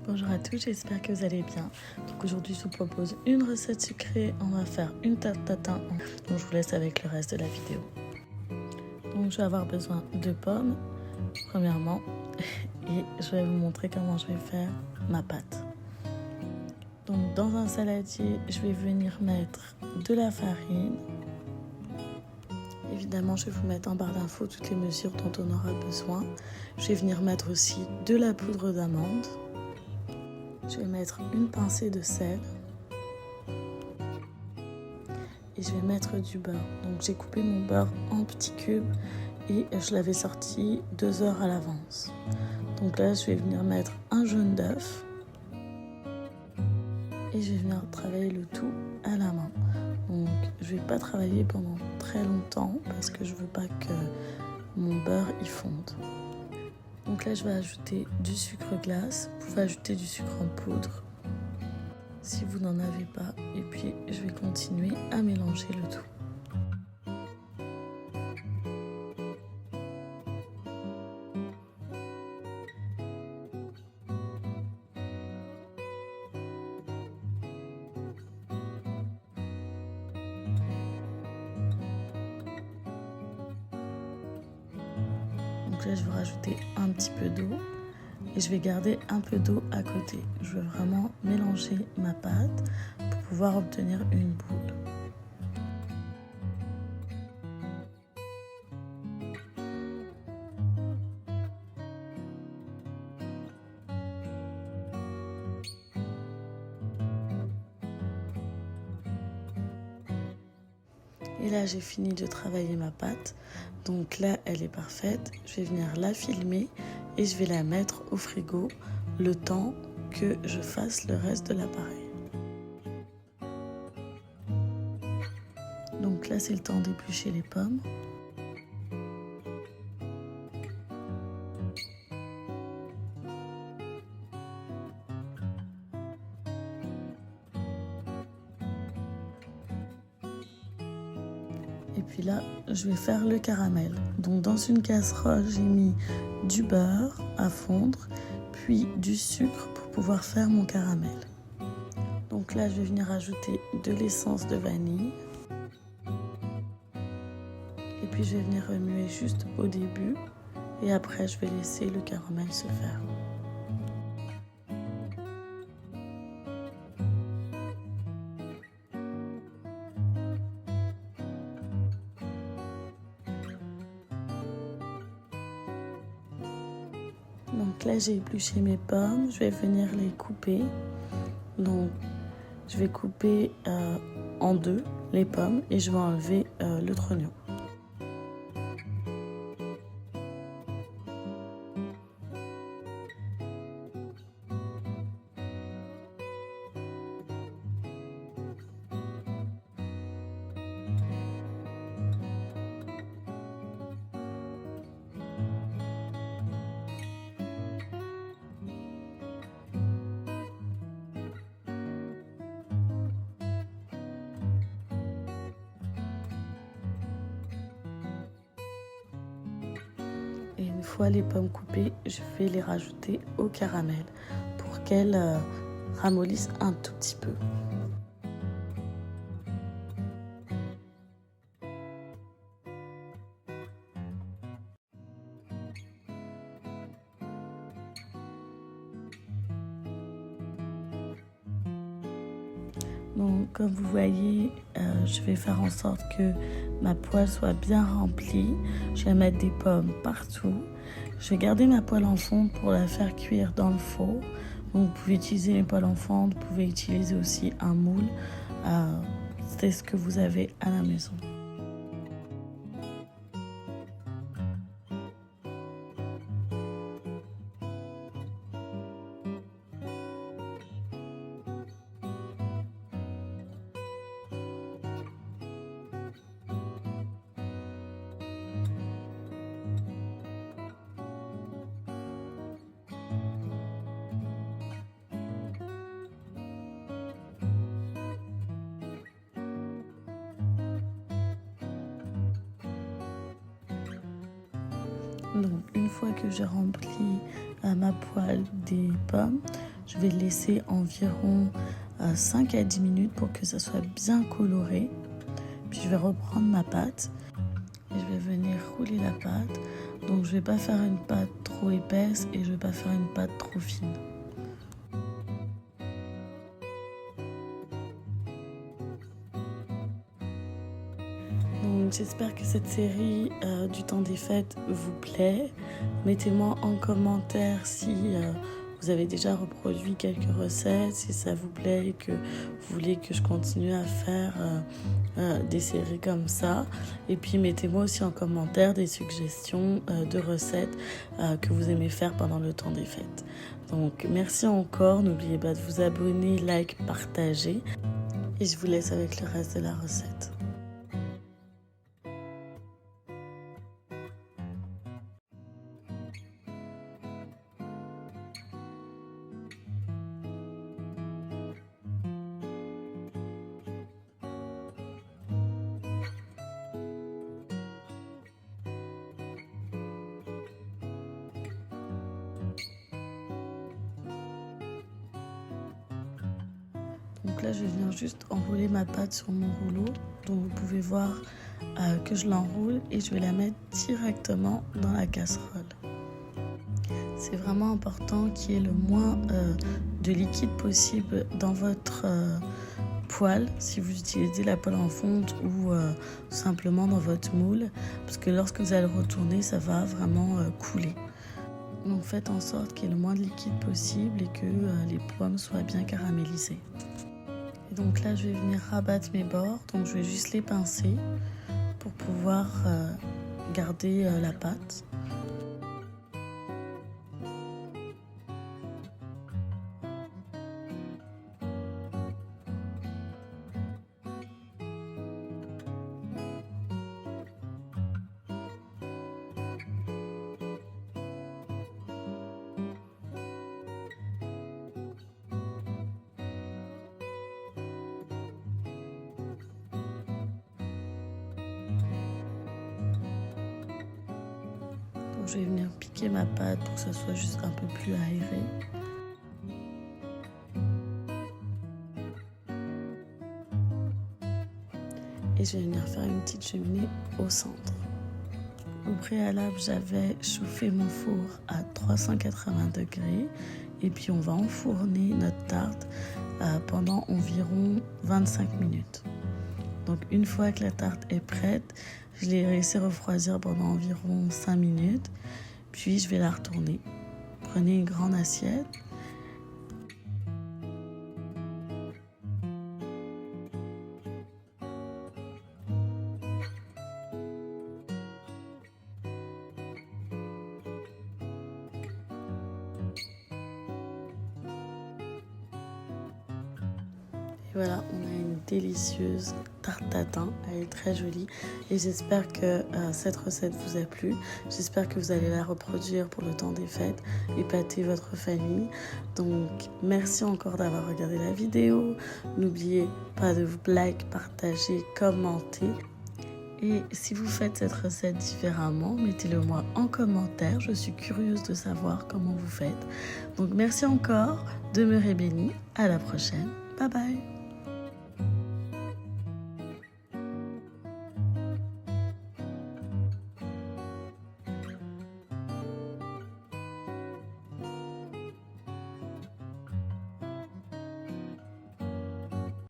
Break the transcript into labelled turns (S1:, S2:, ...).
S1: Bonjour à tous, j'espère que vous allez bien. Donc aujourd'hui je vous propose une recette sucrée, on va faire une tarte tatin. Donc je vous laisse avec le reste de la vidéo. Donc je vais avoir besoin de pommes, premièrement, et je vais vous montrer comment je vais faire ma pâte. Donc dans un saladier, je vais venir mettre de la farine. Évidemment, je vais vous mettre en barre d'infos toutes les mesures dont on aura besoin. Je vais venir mettre aussi de la poudre d'amande. Je vais mettre une pincée de sel et je vais mettre du beurre. Donc j'ai coupé mon beurre en petits cubes et je l'avais sorti 2 heures à l'avance. Donc là, je vais venir mettre un jaune d'œuf et je vais venir travailler le tout à la main. Donc je vais pas travailler pendant très longtemps parce que je veux pas que mon beurre y fonde. Donc là, je vais ajouter du sucre glace. Vous pouvez ajouter du sucre en poudre si vous n'en avez pas. Et puis, je vais continuer à mélanger le tout. Donc là, je vais rajouter un petit peu d'eau et je vais garder un peu d'eau à côté. Je veux vraiment mélanger ma pâte pour pouvoir obtenir une boule. Et là, j'ai fini de travailler ma pâte. Donc là, elle est parfaite. Je vais venir la filmer et je vais la mettre au frigo le temps que je fasse le reste de l'appareil. Donc là, c'est le temps d'éplucher les pommes. Et puis là, je vais faire le caramel. Donc dans une casserole, j'ai mis du beurre à fondre, puis du sucre pour pouvoir faire mon caramel. Donc là, je vais venir ajouter de l'essence de vanille. Et puis je vais venir remuer juste au début. Et après, je vais laisser le caramel se faire. Donc là, j'ai épluché mes pommes, je vais venir les couper. Donc, je vais couper en deux les pommes et je vais enlever le trognon. Et une fois les pommes coupées, je vais les rajouter au caramel pour qu'elles ramollissent un tout petit peu. Donc comme vous voyez, je vais faire en sorte que ma poêle soit bien remplie. Je vais mettre des pommes partout. Je vais garder ma poêle en fonte pour la faire cuire dans le four. Donc vous pouvez utiliser une poêle en fonte, vous pouvez utiliser aussi un moule. C'est ce que vous avez à la maison. Donc une fois que j'ai rempli ma poêle des pommes, Je vais le laisser environ 5 à 10 minutes pour que ça soit bien coloré. Puis je vais reprendre ma pâte et je vais venir rouler la pâte. Donc je ne vais pas faire une pâte trop épaisse et je ne vais pas faire une pâte trop fine. Donc j'espère que cette série du temps des fêtes vous plaît. Mettez-moi en commentaire si vous avez déjà reproduit quelques recettes, si ça vous plaît et que vous voulez que je continue à faire des séries comme ça. Et puis mettez-moi aussi en commentaire des suggestions de recettes que vous aimez faire pendant le temps des fêtes. Donc merci encore, n'oubliez pas de vous abonner, like, partager. Et je vous laisse avec le reste de la recette. Donc là, je viens juste enrouler ma pâte sur mon rouleau. Donc vous pouvez voir que je l'enroule et je vais la mettre directement dans la casserole. C'est vraiment important qu'il y ait le moins de liquide possible dans votre poêle, si vous utilisez la poêle en fonte ou simplement dans votre moule, parce que lorsque vous allez retourner, ça va vraiment couler. Donc faites en sorte qu'il y ait le moins de liquide possible et que les pommes soient bien caramélisées. Et donc là, je vais venir rabattre mes bords. Donc je vais juste les pincer pour pouvoir garder la pâte. Je vais venir piquer ma pâte pour que ça soit juste un peu plus aéré. Et je vais venir faire une petite cheminée au centre. Au préalable, j'avais chauffé mon four à 380 degrés. Et puis on va enfourner notre tarte pendant environ 25 minutes. Donc une fois que la tarte est prête, je l'ai laissée refroidir pendant environ 5 minutes. Puis je vais la retourner. Prenez une grande assiette. Voilà, on a une délicieuse tarte tatin, elle est très jolie et j'espère que cette recette vous a plu. J'espère que vous allez la reproduire pour le temps des fêtes, épater votre famille. Donc merci encore d'avoir regardé la vidéo. N'oubliez pas de vous like, partager, commenter. Et si vous faites cette recette différemment, mettez-le moi en commentaire. Je suis curieuse de savoir comment vous faites. Donc merci encore, demeurez bénis. À la prochaine. Bye bye.